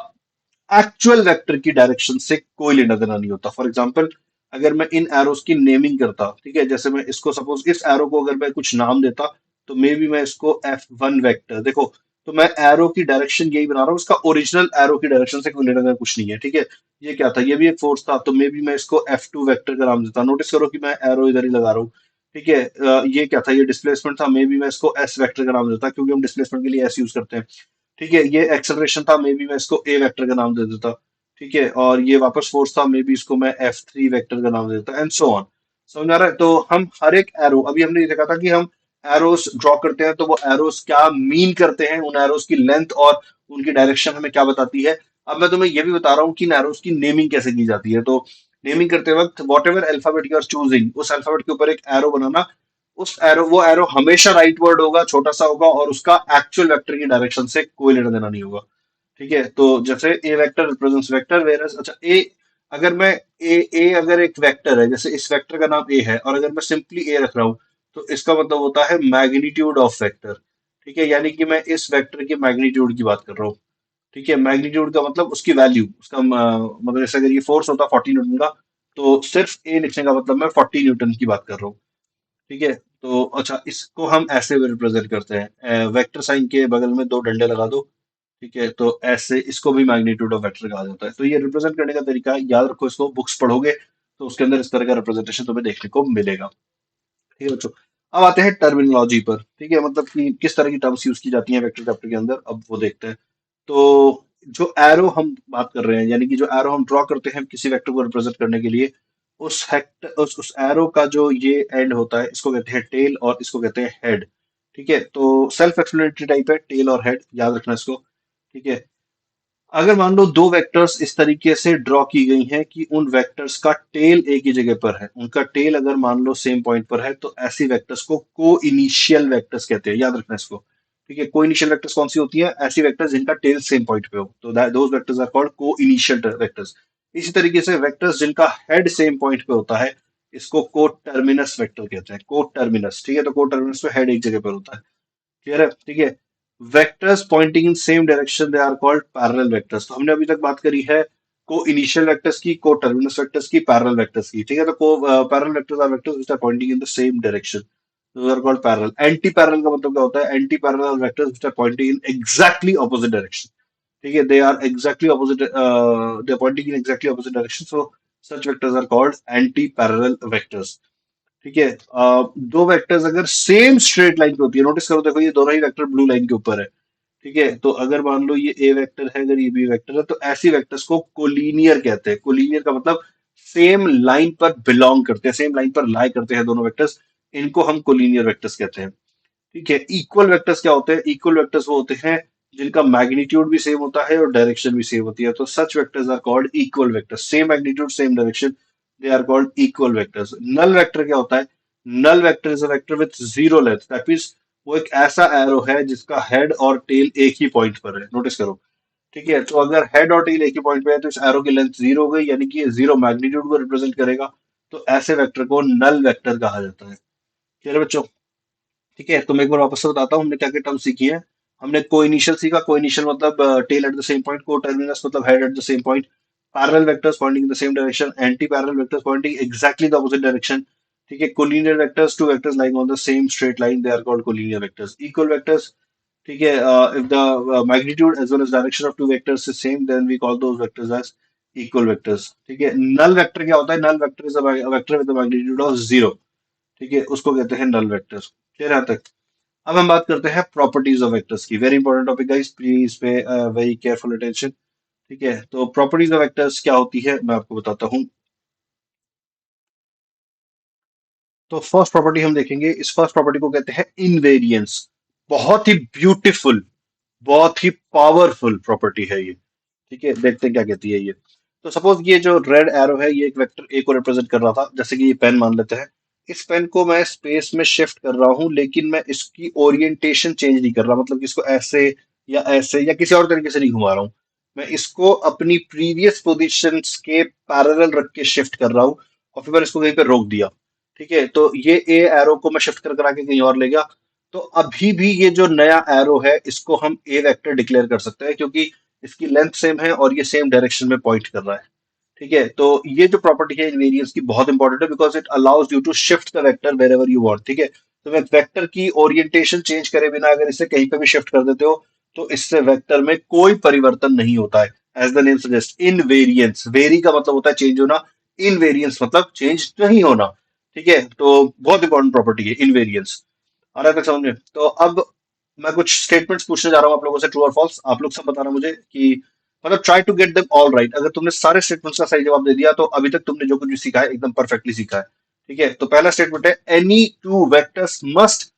एक्चुअल वेक्टर की डायरेक्शन से कोई लेना देना नहीं होता। फॉर एग्जाम्पल, अगर मैं इन एरोस की नेमिंग करता, ठीक है, जैसे मैं इसको सपोज इस एरो को अगर मैं कुछ नाम देता, तो मे बी मैं इसको F1 वेक्टर, देखो तो मैं एरो की डायरेक्शन यही बना रहा हूँ, उसका ओरिजिनल एरो की डायरेक्शन से कोई लेना देना कुछ नहीं है, ठीक है। ये क्या था, ये भी एक फोर्स था, तो मे बी मैं इसको F2 वेक्टर का नाम देता। नोटिस करो कि मैं एरो इधर ही लगा रहा हूँ, ठीक है। ये क्या था, ये डिस्प्लेसमेंट था, मे बी मैं इसको S वेक्टर का नाम देता, क्योंकि हम डिस्प्लेसमेंट के लिए S यूज करते हैं, ठीक है। ये एक्सेलरेशन था, मे बी मैं इसको A वेक्टर का नाम दे देता, ठीक है। और ये वापस फोर्स था, मे बी इसको मैं F3 वेक्टर का नाम दे देता, एंड सो ऑन। समझ आ रहा है। तो हम हर एक एरो, अभी हमने ये देखा था कि हम एरोस ड्रॉ करते हैं तो वो एरोस क्या मीन करते हैं, उन एरोस की लेंथ और उनकी डायरेक्शन हमें क्या बताती है। अब मैं तुम्हें ये भी बता रहा हूँ कि इन एरोस की नेमिंग कैसे की जाती है। तो नेमिंग करते वक्त whatever alphabet you are choosing, उस अल्फाबेट के ऊपर एक एरो बनाना। उस एरो, वो एरो हमेशा राइट वर्ड होगा, छोटा सा होगा, और उसका एक्चुअल वेक्टर की डायरेक्शन से कोई लेना देना नहीं होगा, ठीक है। तो जैसे ए वेक्टर रिप्रेजेंट्स वेक्टर, वेयर अच्छा ए, अगर मैं ए अगर एक वेक्टर है, जैसे इस वेक्टर का नाम ए है, और अगर मैं सिंपली ए रख रहा हूं, तो इसका मतलब होता है मैग्नीट्यूड ऑफ वेक्टर, ठीक है। यानी कि मैं इस वेक्टर के मैग्नीट्यूड की बात कर रहा हूँ, ठीक है। मैग्नीट्यूड का मतलब उसकी वैल्यू, उसका मतलब जैसे अगर ये फोर्स होता 40 न्यूटन का, तो सिर्फ ए लिखने का मतलब मैं 40 न्यूटन की बात कर रहा हूँ, ठीक है। तो अच्छा, इसको हम ऐसे रिप्रेजेंट करते हैं, वेक्टर साइन के बगल में दो डंडे लगा दो, ठीक है। तो ऐसे इसको भी मैग्नीट्यूड ऑफ वेक्टर कहा जाता है। तो ये रिप्रेजेंट करने का तरीका है, याद रखो इसको, बुक्स पढ़ोगे तो उसके अंदर इस तरह का रिप्रेजेंटेशन तुम्हें देखने को मिलेगा, ठीक है बच्चों। अब आते हैं टर्मिनोलॉजी पर, ठीक है, मतलब कि किस तरह की टर्म्स यूज की जाती हैं वेक्टर चैप्टर के अंदर, अब वो देखते हैं। तो जो एरो हम बात कर रहे हैं, यानी कि जो एरो हम ड्रॉ करते हैं किसी वेक्टर को रिप्रेजेंट करने के लिए, उस एरो का जो ये एंड होता है, इसको कहते हैं टेल और इसको कहते हैं हेड, ठीक है। तो सेल्फ एक्सप्लेनेटरी टाइप है, टेल और हेड, याद रखना इसको, ठीक है। अगर मान लो दो वेक्टर्स इस तरीके से ड्रॉ की गई हैं कि उन वेक्टर्स का टेल एक ही जगह पर है, उनका टेल अगर मान लो सेम पॉइंट पर है, तो ऐसी वेक्टर्स को को इनिशियल वेक्टर्स कहते हैं, याद रखना इसको, ठीक है। को इनिशियल वेक्टर्स कौन सी होती है, ऐसी वेक्टर्स जिनका टेल सेम पॉइंट पे हो, तो दोज वेक्टर्स आर कॉल्ड को इनिशियल वेक्टर्स। इसी तरीके से वेक्टर्स जिनका हेड सेम पॉइंट पे होता है, इसको को टर्मिनस वेक्टर कहते हैं, को टर्मिनस, ठीक है। तो को टर्मिनस में हेड एक जगह पर होता है, क्लियर है, ठीक है। Vectors pointing in same direction they are called parallel vectors. तो हमने अभी तक बात करी है को इनिशियल वेक्टर्स की, को टर्मिनस वेक्टर्स की, पैरेलल वेक्टर्स की, ठीक है। तो को parallel vectors are vectors which are pointing in the same direction, those are called parallel। Anti parallel का मतलब क्या होता है, anti parallel vectors which are pointing in exactly opposite direction, ठीक है। They are exactly opposite, they are pointing in exactly opposite direction, so such vectors are called anti parallel vectors, ठीक है। दो वेक्टर्स अगर सेम स्ट्रेट लाइन पे होती है, notice करो, देखो ये दोनों ही वेक्टर ब्लू लाइन के ऊपर है, ठीक है। तो अगर मान लो ये ए वेक्टर है, अगर ये बी वेक्टर है, तो ऐसी वेक्टर्स को कोलिनियर कहते हैं। कोलिनियर का मतलब सेम लाइन पर बिलोंग करते हैं, सेम लाइन पर लाई करते हैं दोनों वेक्टर्स, इनको हम कोलिनियर वेक्टर्स कहते हैं, ठीक है। इक्वल वेक्टर्स क्या होते हैं, इक्वल वेक्टर्स वो होते हैं जिनका मैग्नीट्यूड भी सेम होता है और डायरेक्शन भी सेम होती है, तो such vectors are called equal vectors, same magnitude same direction, they are called equal vectors. Null vector क्या होता है, null vector is a vector with zero length, that means वो एक ऐसा एरो है जिसका हेड और टेल एक ही पॉइंट पर है, नोटिस करो, ठीक है। तो अगर हेड और टेल एक ही पॉइंट पे है, तो इस एरो की लेंथ जीरो हो गई, यानी कि ये जीरो मैग्नीट्यूड को रिप्रेजेंट करेगा, तो ऐसे वेक्टर को नल वेक्टर कहा जाता है, ठीक है बच्चों। ठीक है, तो मैं एक बार वापस से बताता हूँ हमने क्या क्या टर्म सीखी है। हमने को इनिशियल सीखा, को इनिशियल मतलब tail at the same point, coterminous मतलब head at the same point, parallel vectors pointing in the same direction, anti parallel vectors pointing exactly the opposite direction, ठीक है। Collinear vectors, two vectors lying on the same straight line, they are called collinear vectors. Equal vectors, ठीक है, if the magnitude as well as direction of two vectors is same, then we call those vectors as equal vectors, ठीक है। Null vector क्या होता है, null vector is a vector with the magnitude of zero, ठीक है, उसको कहते हैं नल वेक्टर्स, क्लियर है तक। अब हम बात करते हैं प्रॉपर्टीज ऑफ वेक्टर्स की, very important topic guys, please pay very careful attention, ठीक है। तो प्रॉपर्टीज ऑफ वेक्टर्स क्या होती है मैं आपको बताता हूँ। तो फर्स्ट प्रॉपर्टी हम देखेंगे, इस फर्स्ट प्रॉपर्टी को कहते हैं इनवेरियंस। बहुत ही ब्यूटीफुल, बहुत ही पावरफुल प्रॉपर्टी है ये, ठीक है। देखते हैं क्या कहती है ये। तो सपोज ये जो रेड एरो है, ये एक वेक्टर ए को रिप्रेजेंट कर रहा था, जैसे कि ये पेन मान लेते हैं। इस पेन को मैं स्पेस में शिफ्ट कर रहा हूं, लेकिन मैं इसकी ओरिएंटेशन चेंज नहीं कर रहा, मतलब कि इसको ऐसे या ऐसे या किसी और तरीके से नहीं घुमा रहा हूं। मैं इसको अपनी प्रीवियस पोजीशन के पैरेलल रख के शिफ्ट कर रहा हूं, और फिर मैंने इसको कहीं पे रोक दिया, ठीक है। तो ये ए एरो को मैं शिफ्ट कर करा के कहीं और ले गया, तो अभी भी ये जो नया एरो है, इसको हम ए वेक्टर डिक्लेयर कर सकते हैं, क्योंकि इसकी लेंथ सेम है और ये सेम डायरेक्शन में पॉइंट कर रहा है, ठीक है। तो ये जो प्रॉपर्टी है इनवेरियंस की, बहुत इंपॉर्टेंट है, because it allows you to shift the vector wherever you want, ठीक है। तो मैं वेक्टर की ओरिएंटेशन चेंज करे बिना अगर इसे कहीं पे भी शिफ्ट कर देते हो, तो इससे वेक्टर में कोई परिवर्तन नहीं होता है। As the name suggest, invariance, vary का मतलब होता है चेंज होना, इनवेरियंस मतलब चेंज नहीं होना। ठीक है, तो बहुत इंपॉर्टेंट प्रॉपर्टी है इनवेरियंस। आ रहा है समझ में? तो अब मैं कुछ स्टेटमेंट्स पूछने जा रहा हूँ आप लोगों से, ट्रू और फॉल्स, आप लोग सब बताना मुझे कि मतलब try to get them all right. अगर तुमने सारे स्टेटमेंट्स का सही जवाब दे दिया तो अभी तक तुमने जो कुछ भी सीखा है एकदम परफेक्टली सीखा है। ठीक है, तो पहला स्टेटमेंट है any two vectors must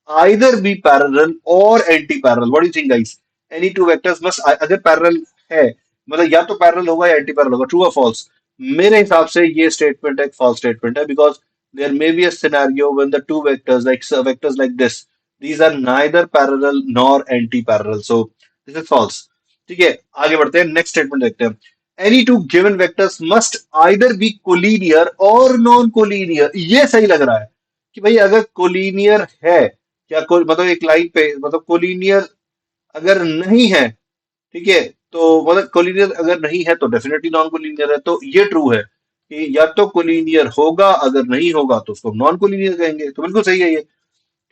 either be parallel or anti parallel. What do you think guys? Any two vectors must, अगर parallel है मतलब या तो parallel होगा या anti parallel होगा, true or false? मेरे हिसाब से ये स्टेटमेंट एक false स्टेटमेंट है, because there may be a scenario when the two vectors vectors like this, these are neither parallel nor anti parallel, so this is false. ठीक है, आगे बढ़ते हैं, नेक्स्ट स्टेटमेंट देखते हैं। Any two given vectors must either be collinear और non collinear. ये सही लग रहा है कि भाई अगर कोलिनियर है, क्या कोई मतलब एक लाइन पे मतलब कोलिनियर अगर नहीं है, ठीक है, तो मतलब कोलिनियर अगर नहीं है तो डेफिनेटली नॉन कोलिनियर है, तो ये ट्रू है कि या तो कोलिनियर होगा, अगर नहीं होगा तो उसको नॉन कोलिनियर कहेंगे, तो बिल्कुल सही है ये।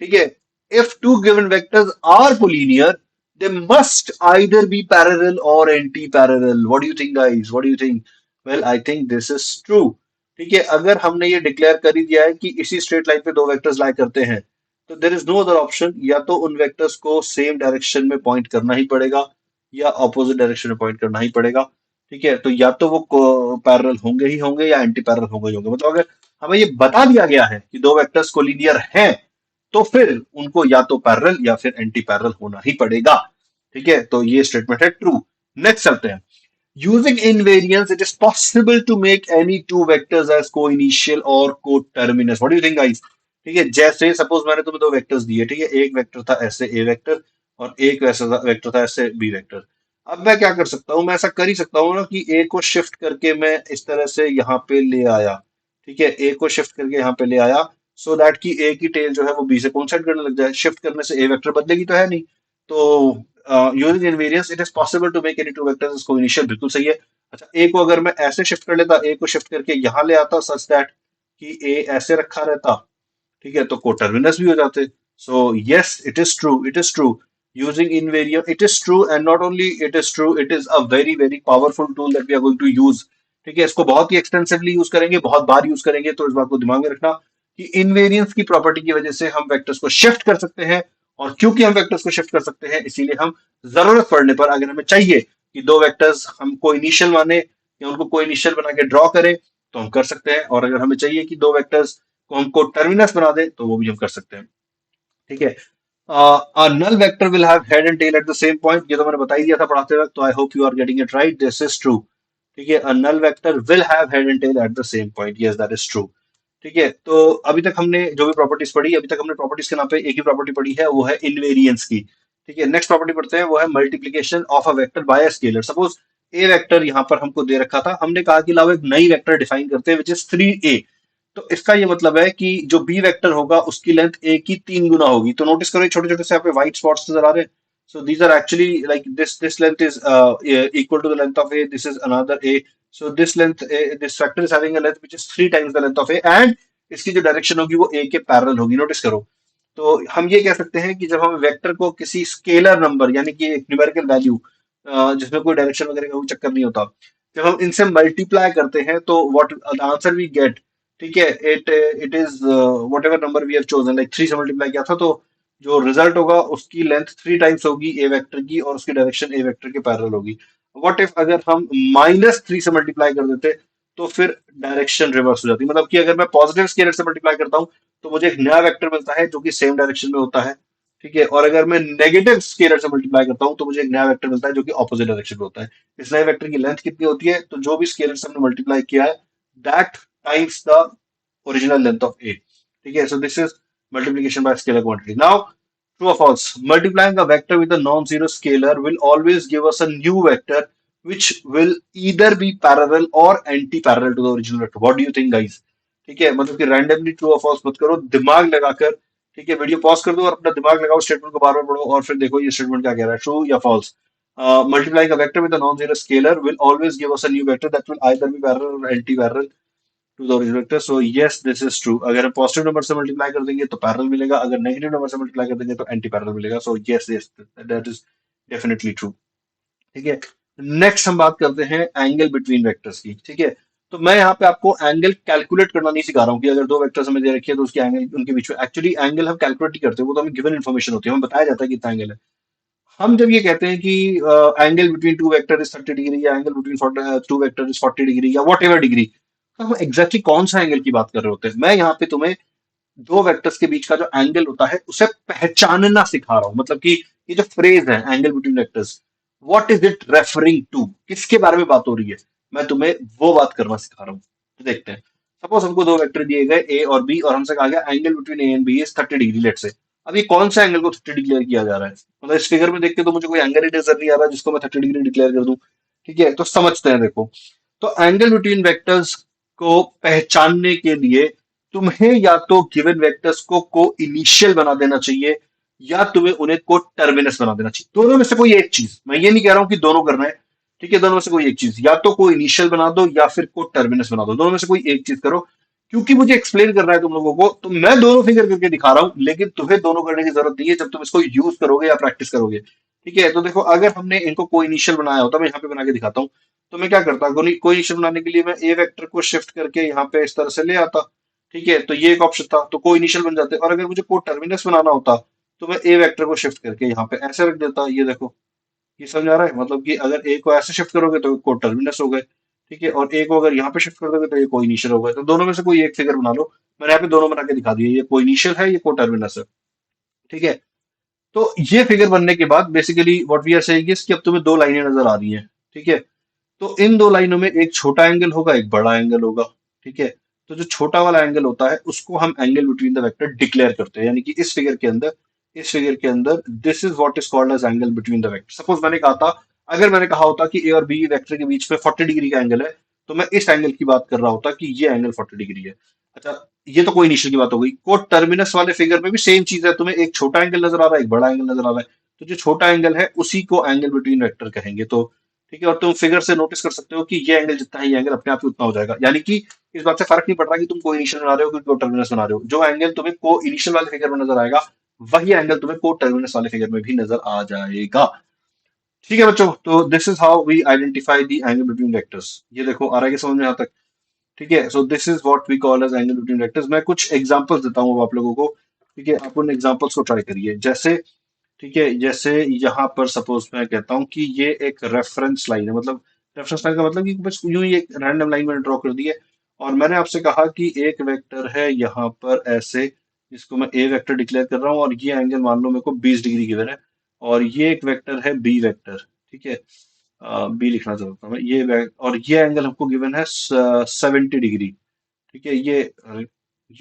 ठीक है, if two given vectors are collinear, they must either be parallel or anti-parallel. What do you think, guys? What do you think? Well, I think this is true. ठीक है, अगर हमने ये डिक्लेयर कर ही दिया है कि इसी स्ट्रेट लाइन पे दो वेक्टर्स लाई करते हैं, तो there is no other option, या तो उन वेक्टर्स को सेम डायरेक्शन में पॉइंट करना ही पड़ेगा या ऑपोजिट डायरेक्शन में पॉइंट करना ही पड़ेगा। ठीक है, तो या तो वो पैरेलल होंगे ही होंगे या एंटी पैरेलल होंगे ही होंगे। मतलब अगर हमें ये बता दिया गया है कि दो वेक्टर्स कोलिनियर हैं, तो फिर उनको या तो पैरेलल या फिर एंटी पैरेलल होना ही पड़ेगा। ठीक है, तो ये स्टेटमेंट है ट्रू। नेक्स्ट चलते हैं। Using invariance it is possible to make any two vectors as coinitial और coterminous. What do you think guys? ठीक है, जैसे सपोज मैंने तुम्हें दो वेक्टर्स दिए, ठीक है, एक वेक्टर था ऐसे ए वेक्टर और एक वैसा वेक्टर था ऐसे बी वेक्टर। अब मैं क्या कर सकता हूं, मैं ऐसा कर ही सकता हूँ ना कि ए को शिफ्ट करके मैं इस तरह से यहाँ पे ले आया। ठीक है, ए को शिफ्ट करके यहाँ पे ले आया, सो दैट कि ए की टेल जो है वो बी से कोइंसाइड करने लग जाए। शिफ्ट करने से ए वेक्टर बदलेगी तो है नहीं, तो using invariance it is possible to make any two vectors coinitial, बिल्कुल सही है। अच्छा, ए को अगर मैं ऐसे शिफ्ट कर लेता, ए को शिफ्ट करके यहाँ ले आता सच दैट कि ए ऐसे रखा रहता, ठीक है, तो कोटर्मिनस भी हो जाते। So yes, it is true, it is true, using invariance it is true, and not only it is true, it is a very very powerful tool that we are going to use. ठीक है, इसको बहुत ही extensively use करेंगे, बहुत बार use करेंगे, तो इस बात को दिमाग में रखना कि इनवेरियंस की प्रॉपर्टी की वजह से हम वेक्टर्स को शिफ्ट कर सकते हैं, और क्योंकि हम वेक्टर्स को शिफ्ट कर सकते हैं इसीलिए हम जरूरत पड़ने पर, अगर हमें चाहिए कि दो वेक्टर्स हम को इनिशियल माने या उनको को इनिशियल बना के ड्रॉ करें, तो हम कर सकते हैं, और अगर हमें चाहिए कि दो वेक्टर्स को हमको टर्मिनस बना दे तो वो भी हम कर सकते हैं। ठीक है, null vector will have head and tail at the same point, ये तो मैंने बता ही दिया था पढ़ाते वक्त, तो I hope you are getting it right, this is true. ठीक है, null vector will have head and tail at the same point, yes that is true. ठीक है, तो अभी तक हमने जो भी प्रॉपर्टीज पढ़ी, अभी तक हमने प्रॉपर्टीज के नाम पे एक ही प्रॉपर्टी पढ़ी है, वो है इनवेरियंस की। ठीक है, नेक्स्ट प्रॉपर्टी पढ़ते हैं, वो है multiplication of a vector by a scalar. Suppose A vector यहाँ पर हमको दे रखा था, हमने कहा कि लाओ एक नई वेक्टर डिफाइन करते हैं विच इज 3a। तो इसका ये मतलब है कि जो बी वेक्टर होगा उसकी लेंथ ए की 3 गुना होगी। तो नोटिस करो छोटे छोटे से यहाँ पे व्हाइट स्पॉट्स नजर आ रहे हैं। So these are actually like this length is equal to the length of A, this is another A. So this length, this vector is having a length which is 3 times the length of A, and इसकी जो direction होगी वो ए के parallel होगी। Notice करो, तो हम ये कह सकते हैं कि जब हम वेक्टर को किसी स्केलर नंबर यानी कि एक न्यूमेरिकल वैल्यू जिसमें कोई डायरेक्शन वगैरह का कोई चक्कर नहीं होता, जब हम इनसे मल्टीप्लाई करते हैं तो what the answer we get, ठीक है, it is whatever number we have chosen, like 3 से मल्टीप्लाई किया था, तो जो रिजल्ट होगा उसकी लेंथ 3 टाइम्स होगी ए वेक्टर की, और उसकी डायरेक्शन ए वेक्टर के पैरेलल होगी। व्हाट इफ अगर हम -3 से मल्टीप्लाई कर देते, तो फिर डायरेक्शन रिवर्स हो जाती। मतलब कि अगर मैं पॉजिटिव स्केलर से मल्टीप्लाई करता हूँ तो मुझे एक नया वेक्टर मिलता है जो कि सेम डायरेक्शन में होता है। ठीक है, और अगर मैं नेगेटिव स्केलर से मल्टीप्लाई करता हूँ तो मुझे एक नया वेक्टर मिलता है जो कि ऑपोजिट डायरेक्शन में होता है। इस नए वेक्टर की लेंथ कितनी होती है, तो जो भी स्केलर से हमने मल्टीप्लाई किया है that times the original length of A. ठीक है, so this is multiplication by scalar quantity. Now, true or false? Multiplying a vector with a non-zero scalar will always give us a new vector which will either be parallel or anti-parallel to the original vector. What do you think, guys? ठीक है, मतलब कि randomly true और false मत करो, दिमाग लगाकर। ठीक है, वीडियो पॉज कर दो और अपना दिमाग लगाओ, स्टेटमेंट को बार बार पढ़ो और फिर देखो ये स्टेटमेंट क्या कह रहा है, ट्रू या false. Multiplying a vector with a non-zero scalar will always give us a new vector that will either be parallel or anti-parallel to the original vector. So yes, this is true. अगर हम positive number से multiply कर देंगे तो parallel मिलेगा, अगर negative number से multiply कर देंगे तो एंटी पैरेलल मिलेगा। So yes yes, that is definitely true. ठीक है, नेक्स्ट हम बात करते हैं एंगल बिटवीन वेक्टर्स की। ठीक है, तो मैं यहाँ पे आपको एंगल कैलकुलेट करना नहीं सिखा रहा हूँ कि अगर दो वेक्टर्स हमें दे रखी है तो उसके एंगल उनके बीच में एक्चुअली एंगल हम कैलकुलेट ही करते हैं, वो तो हमें गिवन इन्फॉर्मेशन होती है, हमें बताया जाता है कितना एंगल है। हम जब ये कहते हैं कि angle between two vector is 30 degree या angle between two vector is 40 degree या वॉट एवर डिग्री, तो हम एग्जैक्टली कौन सा एंगल की बात कर रहे होते हैं। मैं यहाँ पे तुम्हें दो वेक्टर्स के बीच का जो एंगल होता है उसे पहचानना सिखा रहा हूं। मतलब कि ये जो फ्रेज है angle between vectors, what is it referring to, किसके बारे में बात हो रही है, मैं तुम्हें वो बात करना सिखा रहा हूँ। तो देखते हैं, सपोज हमको दो वेक्टर दिए गए ए और बी और हमसे कहा गया angle between A and B is 30 degree, let say. अब ये कौन सा एंगल को 30 डिग्री किया जा रहा है, मतलब इस फिगर में देख के तो मुझे कोई एंगल ही नजर नहीं आ रहा जिसको मैं 30 डिग्री डिक्लेयर कर दूं। ठीक है, तो समझते हैं, देखो। तो एंगल बिटवीन वेक्टर्स को पहचानने के लिए तुम्हें या तो गिवन वेक्टर्स को इनिशियल बना देना चाहिए या तुम्हें उन्हें को टर्मिनस बना देना चाहिए। दोनों में से कोई एक चीज, मैं ये नहीं कह रहा हूं कि दोनों करना है। ठीक है, दोनों में से कोई एक चीज, या तो को इनिशियल बना दो या फिर को टर्मिनस बना दो, दोनों में से कोई एक चीज करो। क्योंकि मुझे एक्सप्लेन करना है तुम लोगों को, तो मैं दोनों फिगर करके दिखा रहा हूं, लेकिन तुम्हें दोनों करने की जरूरत नहीं है जब तुम इसको यूज करोगे या प्रैक्टिस करोगे। ठीक है, तो देखो, अगर हमने इनको को इनिशियल बनाया होता, मैं यहाँ पे बना के दिखाता हूँ। तो मैं क्या करता, को इनिशियल बनाने के लिए मैं ए वेक्टर को शिफ्ट करके यहाँ पे इस तरह से ले आता। ठीक है, तो ये एक ऑप्शन था, तो को इनिशियल बन जाते। और अगर मुझे को टर्मिनस बनाना होता तो मैं ए वेक्टर को शिफ्ट करके यहाँ पे ऐसे रख देता। ये देखो, ये समझ आ रहा है, मतलब कि अगर ए को ऐसे शिफ्ट करोगे तो को टर्मिनस हो गए। ठीक है, और ए को अगर यहाँ पे शिफ्ट कर दोगे तो ये को इनिशियल हो गए। तो दोनों में से कोई एक फिगर बना लो। मैंने यहाँ पे दोनों बना के दिखा दिए, ये को इनिशियल है, ये को टर्मिनस है। ठीक है, तो ये फिगर बनने के बाद basically what we are saying is कि अब तुम्हें दो लाइनें नजर आ रही हैं। ठीक है, तो इन दो लाइनों में एक छोटा एंगल होगा, एक बड़ा एंगल होगा। ठीक है, तो जो छोटा वाला एंगल होता है उसको हम angle between the vector declare करते हैं, यानी कि इस फिगर के अंदर this is what is called as angle between the vector. Suppose मैंने कहा था, अगर मैंने कहा होता कि ए और बी वेक्टर के बीच में 40 डिग्री का एंगल है, तो मैं इस एंगल की बात कर रहा होता कि ये एंगल 40 डिग्री है। अच्छा, ये तो कोई इनिशियल की बात हो गई। को टर्मिनस वाले फिगर में भी सेम चीज है, तुम्हें एक छोटा एंगल नजर आ रहा है, एक बड़ा एंगल नजर आ रहा है। तो जो छोटा एंगल है उसी को एंगल बिटवीन वेक्टर कहेंगे। तो ठीक है, और तुम फिगर से नोटिस कर सकते हो कि ये एंगल जितना है ये एंगल अपने आप ही उतना हो जाएगा। यानी कि इस बात से फर्क नहीं पड़ रहा कि तुम को इनिशियल बना रहे हो कि को टर्मिनस बना रहे हो, जो एंगल तुम्हें को इनिशियल वाले फिगर में नजर आएगा वही एंगल तुम्हें को टर्मिनस वाले फिगर में भी नजर आ जाएगा। ठीक है बच्चों, तो this is how we identify the angle between vectors. ये देखो, आ रहा है कि समझ में यहाँ तक? ठीक है, so this is what we call as angle between vectors. मैं कुछ एग्जांपल्स देता हूँ अब आप लोगों को। ठीक है, आप उन एग्जांपल्स को ट्राई करिए। जैसे, ठीक है, जैसे यहाँ पर सपोज मैं कहता हूँ कि ये एक रेफरेंस लाइन है। मतलब रेफरेंस लाइन का मतलब कि बस यूं ही एक रैंडम लाइन मैंने ड्रॉ कर दी है, और मैंने आपसे कहा कि एक वेक्टर है यहाँ पर ऐसे, जिसको मैं ए वेक्टर डिक्लेयर कर रहा हूँ, और ये एंगल मान लो मेरे को 20 डिग्री गिवन है। और ये एक वेक्टर है बी वेक्टर। ठीक है, बी लिखना चाहता हूँ मैं, और ये एंगल हमको गिवन है 70 डिग्री। ठीक है, ये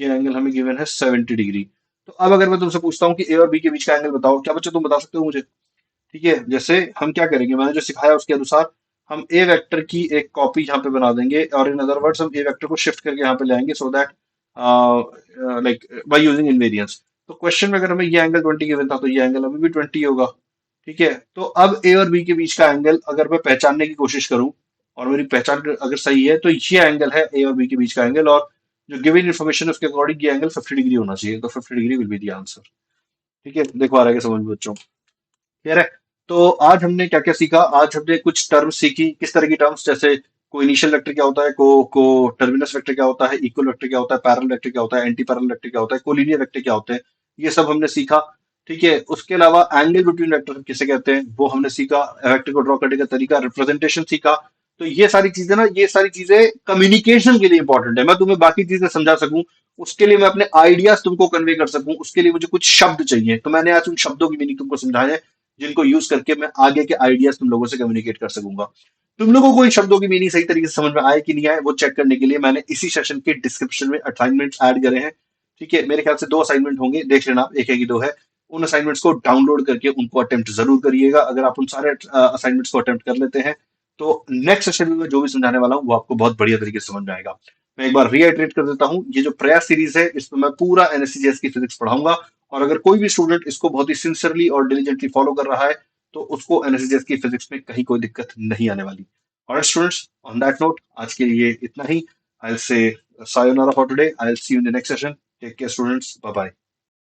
एंगल हमें गिवन है 70 डिग्री। तो अब अगर मैं तुमसे पूछता हूँ कि ए और बी के बीच का एंगल बताओ, क्या बच्चे तुम बता सकते हो मुझे? ठीक है, जैसे हम क्या करेंगे, मैंने जो सिखाया उसके अनुसार हम ए वेक्टर की एक कॉपी यहाँ पे बना देंगे, और इन अदर वर्ड्स हम ए वेक्टर को शिफ्ट करके यहाँ पे लाएंगे, so that like by using invariance. तो क्वेश्चन में अगर हमें ये एंगल 20 गिवन था तो ये एंगल अभी भी 20 होगा। ठीक है, तो अब ए और बी के बीच का एंगल अगर मैं पहचानने की कोशिश करूं, और मेरी पहचान अगर सही है, तो ये एंगल है ए और बी के बीच का एंगल, और जो गिवन इन्फॉर्मेशन है उसके अकॉर्डिंग ये एंगल 50 डिग्री होना चाहिए। तो 50 degree will be the answer. ठीक है, देखो आ रहा है क्या समझ में बच्चों? क्लियर है? तो आज हमने क्या क्या सीखा, आज हमने कुछ टर्म्स सीखी। किस तरह की टर्म्स, जैसे को इनिशियल वेक्टर क्या होता है, को टर्मिनस वेक्टर क्या होता है, इक्वल वेक्टर क्या होता है, पैरेलल वेक्टर क्या होता है, एंटी पैरेलल वेक्टर क्या होता है, कोलिनियर वेक्टर क्या होते हैं, ये सब हमने सीखा। ठीक है, उसके अलावा एंगल बिटवीन वेक्टर किसे कहते हैं वो हमने सीखा, वेक्टर को ड्रॉ करने का तरीका, रिप्रेजेंटेशन सीखा। तो ये सारी चीजें ना, ये सारी चीजें कम्युनिकेशन के लिए इंपॉर्टेंट है। मैं तुम्हें बाकी चीजें समझा सकूं, उसके लिए मैं अपने आइडियाज तुमको कन्वे कर सकूं, उसके लिए मुझे कुछ शब्द चाहिए। तो मैंने आज उन शब्दों की मीनिंग तुमको समझाए हैं, जिनको यूज करके मैं आगे के आइडियाज तुम लोगों से कम्युनिकेट कर सकूंगा। तुम लोगों को इन शब्दों की मीनिंग सही तरीके से समझ में आए कि नहीं आए, वो चेक करने के लिए मैंने इसी सेशन के डिस्क्रिप्शन में असाइनमेंट्स ऐड करे हैं। ठीक है, मेरे ख्याल से दो असाइनमेंट होंगे, देख लेना आप, एक है कि दो है। उन असाइनमेंट्स को डाउनलोड करके उनको अटेम्प्ट जरूर करिएगा। अगर आप उन सारे असाइनमेंट्स को अटेम्प्ट कर लेते हैं, तो नेक्स्ट सेशन में मैं जो भी समझाने वाला हूँ वो आपको बहुत बढ़िया तरीके से समझ में आएगा। मैं एक बार रीआइट्रेट कर देता हूँ, ये जो प्रयास सीरीज है इसमें मैं पूरा एनएससीजेएस की फिजिक्स पढ़ाऊंगा, और अगर कोई भी स्टूडेंट इसको बहुत ही सिंसियरली और डिलीजेंटली फॉलो कर रहा है, तो उसको एनएससीजेएस की फिजिक्स में कहीं कोई दिक्कत नहीं आने वाली। Alright students, on that note आज के लिए इतना ही। I will say sayonara for today. I'll see you in the next session. Take care, students. Bye bye.